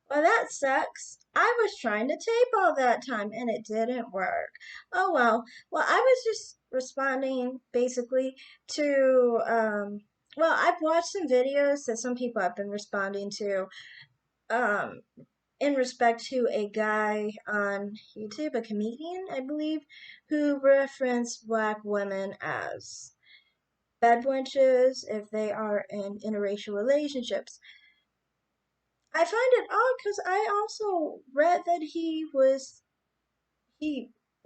Well, that sucks. I was trying to tape all that time and it didn't work. Oh well. Well, I was just responding basically to well, I've watched some videos that some people have been responding to um in respect to a guy on YouTube, a comedian, I believe, who referenced black women as bed wenches if they are in interracial relationships. I find it odd because I also read that he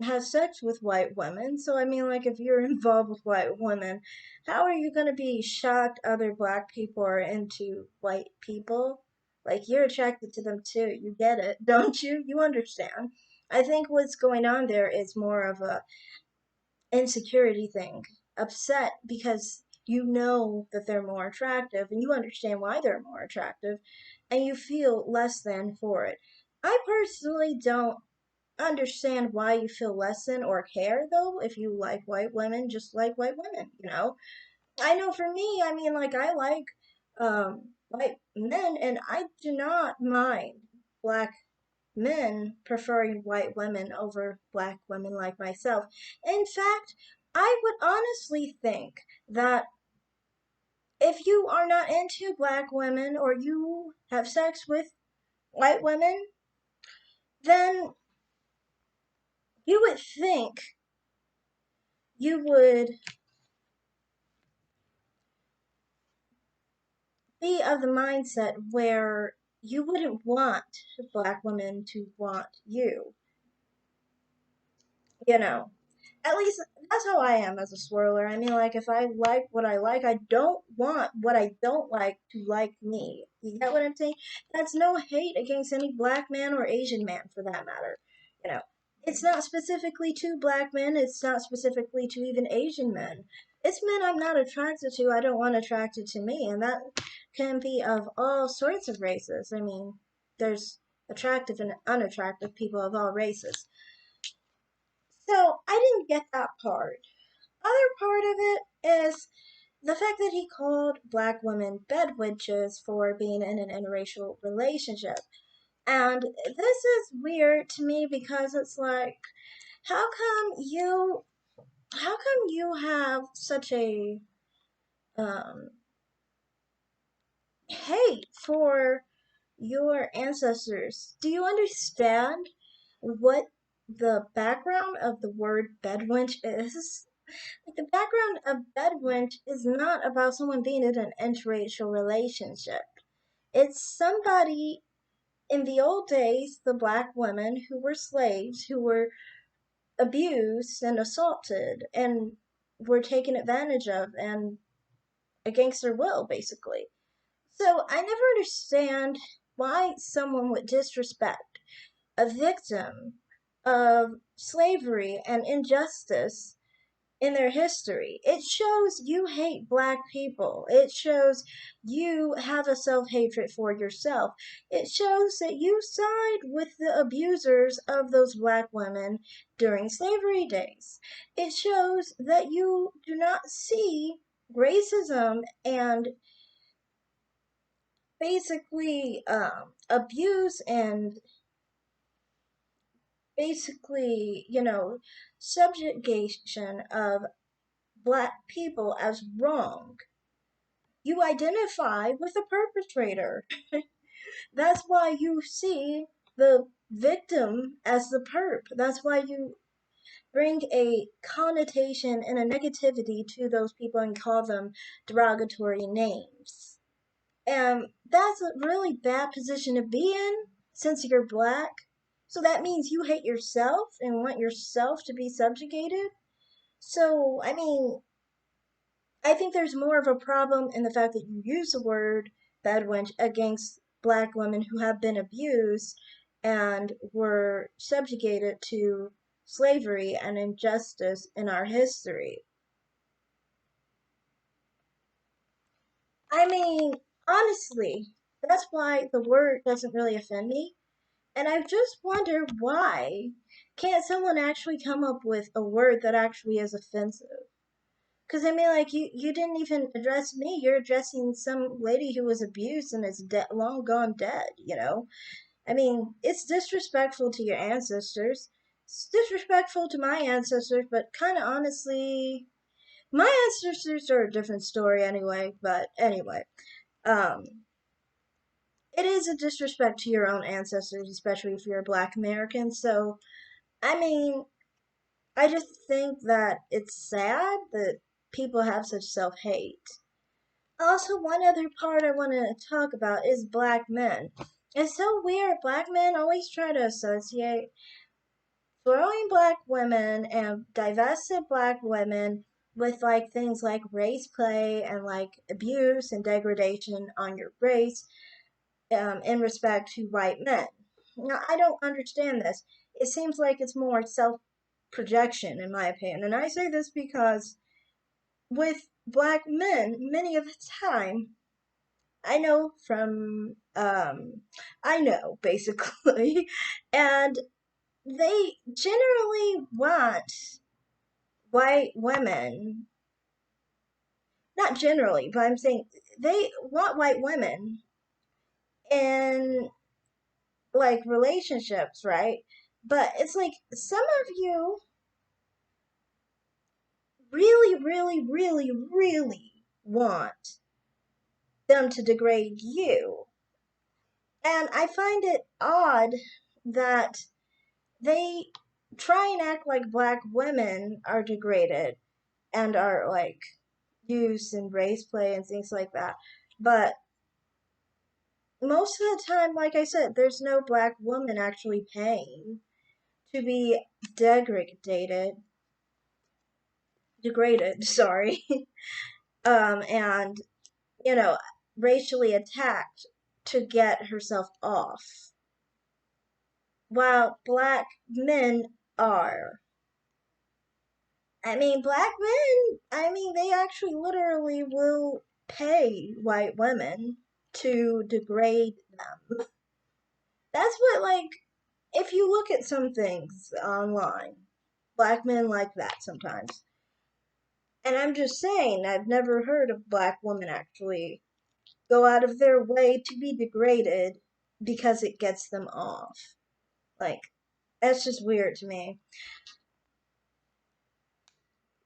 has sex with white women. So I mean, like, if you're involved with white women, how are you gonna be shocked other black people are into white people? Like, you're attracted to them too. You get it, don't you? You understand. I think what's going on there is more of a insecurity thing, upset because you know that they're more attractive and you understand why they're more attractive and you feel less than for it. I personally don't understand why you feel less than or care though if you like white women, just like white women, you know? I know for me, I mean, like, I like white men and I do not mind black men preferring white women over black women like myself. In fact, I would honestly think that if you are not into black women or you have sex with white women, then you would think you would be of the mindset where you wouldn't want black women to want you, you know. At least that's how I am as a swirler. I mean, like, if I like what I like, I don't want what I don't like to like me. You get what I'm saying? That's no hate against any black man or Asian man for that matter. You know, it's not specifically to black men, it's not specifically to even Asian men. It's men I'm not attracted to, I don't want attracted to me. And that can be of all sorts of races. I mean, there's attractive and unattractive people of all races. So I didn't get that part. Other part of it is the fact that he called black women bed witches for being in an interracial relationship. And this is weird to me because it's like, how come you how come you have such a um, hate for your ancestors? Do you understand what the background of the word bedwench is? Like, the background of bedwench is not about someone being in an interracial relationship. It's somebody in the old days, the black women who were slaves, who were abused and assaulted and were taken advantage of and against their will, basically. So I never understand why someone would disrespect a victim of slavery and injustice in their history. It shows you hate black people. It shows you have a self hatred for yourself. It shows that you side with the abusers of those black women during slavery days. It shows that you do not see racism and basically abuse and basically, subjugation of black people as wrong. You identify with the perpetrator. That's why you see the victim as the perp. That's why you bring a connotation and a negativity to those people and call them derogatory names. And that's a really bad position to be in since you're black. So that means you hate yourself and want yourself to be subjugated. So, I mean, I think there's more of a problem in the fact that you use the word bedwench against black women who have been abused and were subjugated to slavery and injustice in our history. I mean, honestly, that's why the word doesn't really offend me. And I just wonder why can't someone actually come up with a word that actually is offensive? Because I mean, like, you didn't even address me. You're addressing some lady who was abused and is long gone dead, you know? I mean, it's disrespectful to your ancestors. It's disrespectful to my ancestors, but kind of honestly, my ancestors are a different story anyway. But anyway, um, it is a disrespect to your own ancestors, especially if you're a Black American. So, I mean, I just think that it's sad that people have such self hate. Also, one other part I want to talk about is Black men. It's so weird. Black men always try to associate throwing Black women and divested Black women with like things like race play and like abuse and degradation on your race in respect to white men. Now, I don't understand this. It seems like it's more self projection, in my opinion. And I say this because with Black men, many of the time, I know from, I know basically, and they generally want white women, not generally, but I'm saying they want white women in like relationships, right? But it's like some of you really, really, really, really want them to degrade you. And I find it odd that they try and act like Black women are degraded and are like used in race play and things like that. But most of the time, like I said, there's no Black woman actually paying to be degraded, sorry, and you know, racially attacked to get herself off, while Black men are. I mean, Black men, I mean, they actually literally will pay white women to degrade them. That's what, like, if you look at some things online, Black men like that sometimes. And I'm just saying, I've never heard of Black women actually go out of their way to be degraded because it gets them off. Like, that's just weird to me.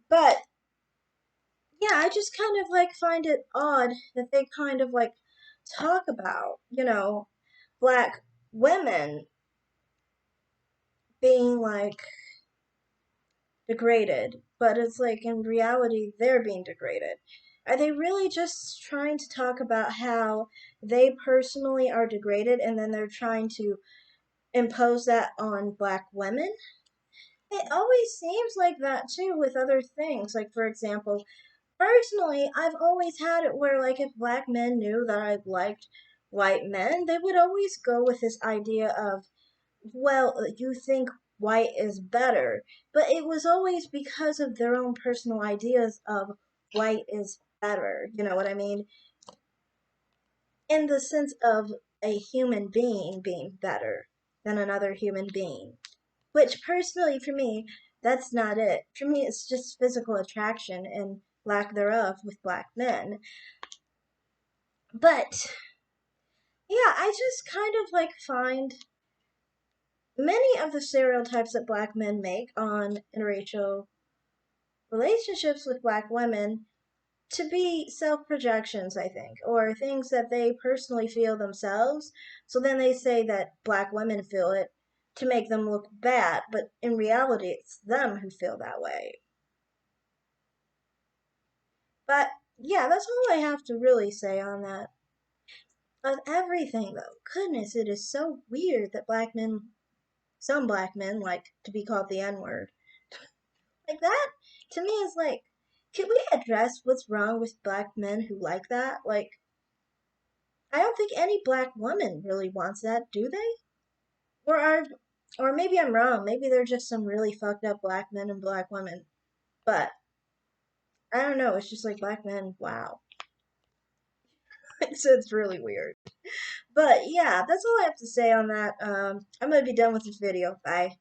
But yeah, I just kind of like find it odd that they kind of like talk about, Black women being like degraded, but it's like in reality they're being degraded. Are they really just trying to talk about how they personally are degraded and then they're trying to impose that on Black women? It always seems like that too with other things. Like, for example, personally, I've always had it where, like, if Black men knew that I liked white men, they would always go with this idea of, well, you think white is better. But it was always because of their own personal ideas of white is better. You know what I mean? In the sense of a human being being better than another human being. Which, personally, for me, that's not it. For me, it's just physical attraction and lack thereof with Black men. But yeah, I just kind of like find many of the stereotypes that Black men make on interracial relationships with Black women to be self projections, I think, or things that they personally feel themselves. So then they say that Black women feel it to make them look bad, but in reality, it's them who feel that way. But yeah, that's all I have to really say on that. Of everything, though, goodness, it is so weird that some Black men, like to be called the N word. Like that, to me, is like, can we address what's wrong with Black men who like that? Like, I don't think any Black woman really wants that, do they? Or are, or maybe I'm wrong. Maybe they're just some really fucked up Black men and Black women. But I don't know. It's just like Black men. Wow, it's really weird. But yeah, that's all I have to say on that. I'm gonna be done with this video. Bye.